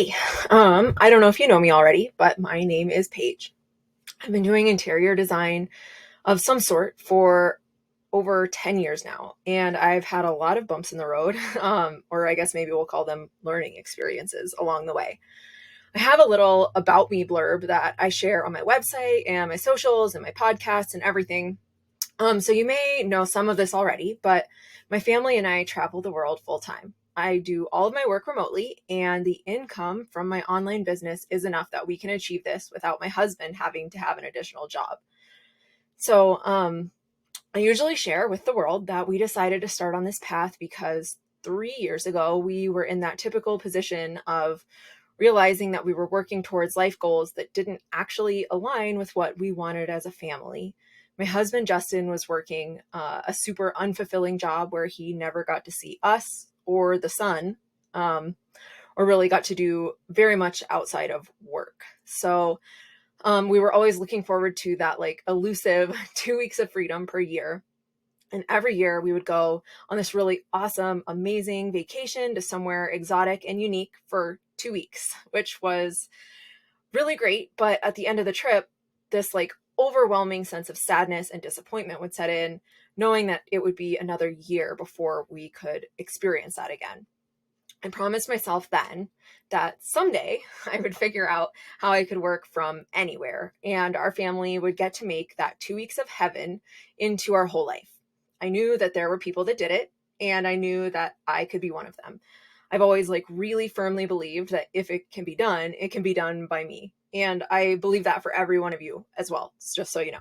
Hey, I don't know if you know me already, but my name is Paige. I've been doing interior design of some sort for over 10 years now, and I've had a lot of bumps in the road, or I guess maybe we'll call them learning experiences along the way. I have a little about me blurb that I share on my website and my socials and my podcasts and everything. So you may know some of this already, but my family and I travel the world full time. I do all of my work remotely, and the income from my online business is enough that we can achieve this without my husband having to have an additional job. So I usually share with the world that we decided to start on this path because 3 years ago, we were in that typical position of realizing that we were working towards life goals that didn't actually align with what we wanted as a family. My husband, Justin, was working a super unfulfilling job where he never got to see us or the sun, um, or really got to do very much outside of work. So we were always looking forward to that like elusive 2 weeks of freedom per year. And every year we would go on this really awesome, amazing vacation to somewhere exotic and unique for 2 weeks, which was really great. But at the end of the trip, this like overwhelming sense of sadness and disappointment would set in, knowing that it would be another year before we could experience that again. I promised myself then that someday I would figure out how I could work from anywhere and our family would get to make that 2 weeks of heaven into our whole life. I knew that there were people that did it, and I knew that I could be one of them. I've always like really firmly believed that if it can be done, it can be done by me. And I believe that for every one of you as well, just so you know.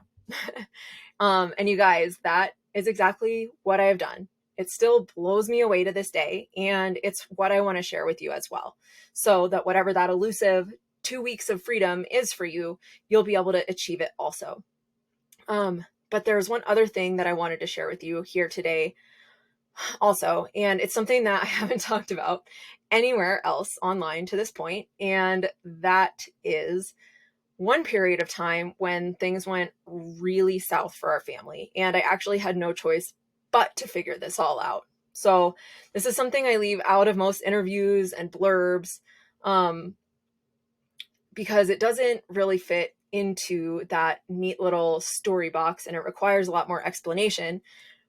And you guys, that is exactly what I have done. It still blows me away to this day, and it's what I want to share with you as well. So that whatever that elusive 2 weeks of freedom is for you, you'll be able to achieve it also. But there's one other thing that I wanted to share with you here today also, and it's something that I haven't talked about anywhere else online to this point, and that is one period of time when things went really south for our family, and I actually had no choice but to figure this all out. So this is something I leave out of most interviews and blurbs, um, because it doesn't really fit into that neat little story box and it requires a lot more explanation.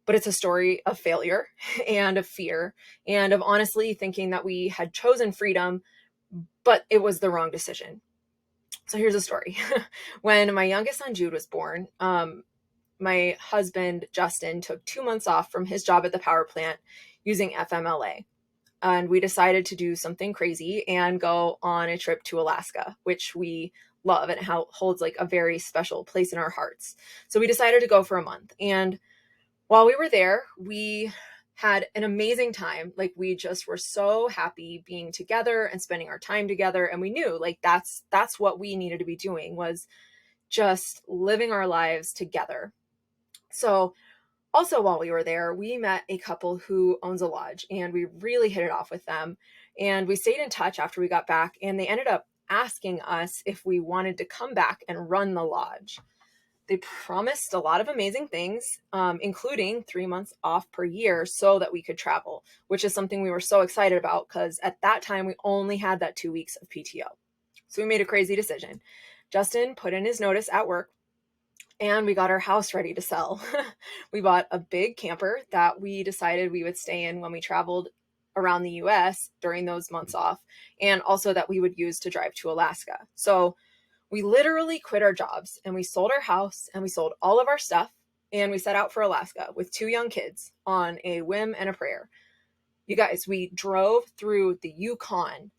But it's a story of failure and of fear and of honestly thinking that we had chosen freedom, but it was the wrong decision. So here's a story. When my youngest son Jude was born, my husband Justin took 2 months off from his job at the power plant using FMLA. And we decided to do something crazy and go on a trip to Alaska, which we love and it holds like a very special place in our hearts. So we decided to go for a month. And while we were there, we had an amazing time. Like we just were so happy being together and spending our time together. And we knew like that's what we needed to be doing, was just living our lives together. So also while we were there, we met a couple who owns a lodge and we really hit it off with them. And we stayed in touch after we got back, and they ended up asking us if we wanted to come back and run the lodge. They promised a lot of amazing things, including 3 months off per year so that we could travel, which is something we were so excited about because at that time we only had that 2 weeks of PTO. So we made a crazy decision. Justin put in his notice at work and we got our house ready to sell. We bought a big camper that we decided we would stay in when we traveled around the US during those months off, and also that we would use to drive to Alaska. So we literally quit our jobs and we sold our house and we sold all of our stuff and we set out for Alaska with 2 young kids on a whim and a prayer. You guys, we drove through the Yukon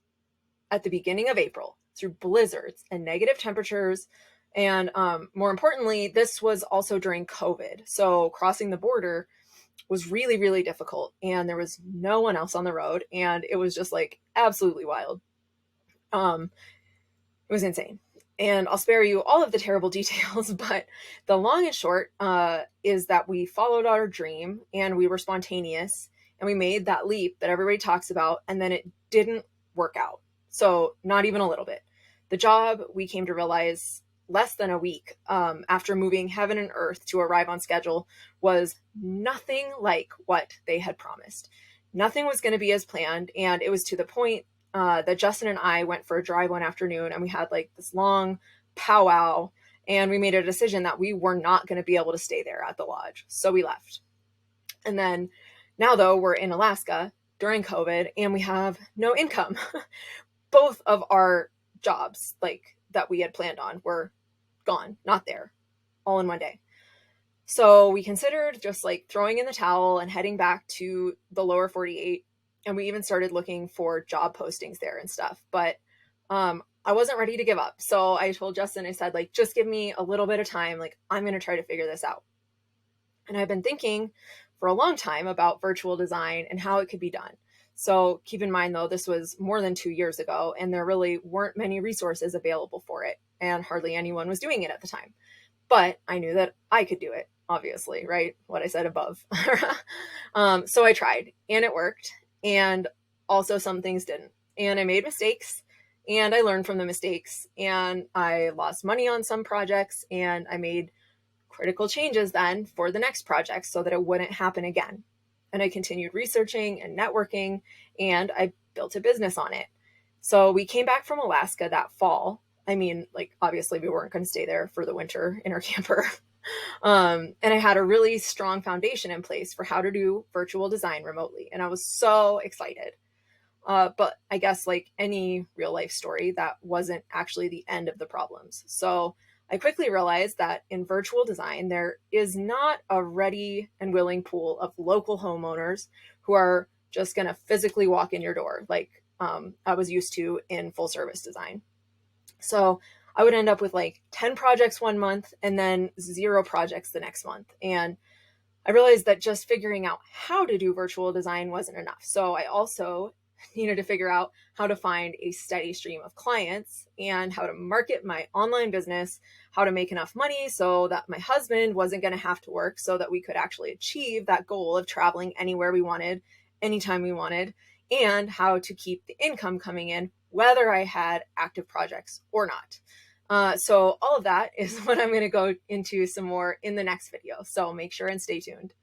at the beginning of April through blizzards and negative temperatures. And more importantly, this was also during COVID. So crossing the border was really, really difficult. And there was no one else on the road. And it was just like absolutely wild. It was insane. And I'll spare you all of the terrible details, but the long and short is that we followed our dream and we were spontaneous and we made that leap that everybody talks about, and then it didn't work out. So, not even a little bit. The job, we came to realize less than a week after moving heaven and earth to arrive on schedule, was nothing like what they had promised. Nothing was going to be as planned, and it was to the point that Justin and I went for a drive one afternoon, and we had like this long powwow, and we made a decision that we were not going to be able to stay there at the lodge. So we left. And then now, though, we're in Alaska during COVID and we have no income. Both of our jobs, like that we had planned on, were gone, not there, all in one day. So we considered just like throwing in the towel and heading back to the lower 48. And we even started looking for job postings there and stuff. But I wasn't ready to give up. So I told Justin, I said, like, just give me a little bit of time. Like, I'm going to try to figure this out. And I've been thinking for a long time about virtual design and how it could be done. So keep in mind, though, this was more than 2 years ago, and there really weren't many resources available for it, and hardly anyone was doing it at the time. But I knew that I could do it, obviously, right? What I said above. So I tried, and it worked. And also some things didn't. And I made mistakes, and I learned from the mistakes, and I lost money on some projects, and I made critical changes then for the next project so that it wouldn't happen again. And I continued researching and networking, and I built a business on it. So we came back from Alaska that fall. I mean, like, obviously, we weren't going to stay there for the winter in our camper. And I had a really strong foundation in place for how to do virtual design remotely. And I was so excited. But I guess, like any real life story, that wasn't actually the end of the problems. So I quickly realized that in virtual design, there is not a ready and willing pool of local homeowners who are just going to physically walk in your door, like I was used to in full service design. So I would end up with like 10 projects one month and then 0 projects the next month. And I realized that just figuring out how to do virtual design wasn't enough. So I also needed to figure out how to find a steady stream of clients and how to market my online business, how to make enough money so that my husband wasn't going to have to work, so that we could actually achieve that goal of traveling anywhere we wanted, anytime we wanted, and how to keep the income coming in, whether I had active projects or not. So all of that is what I'm going to go into some more in the next video. So make sure and stay tuned.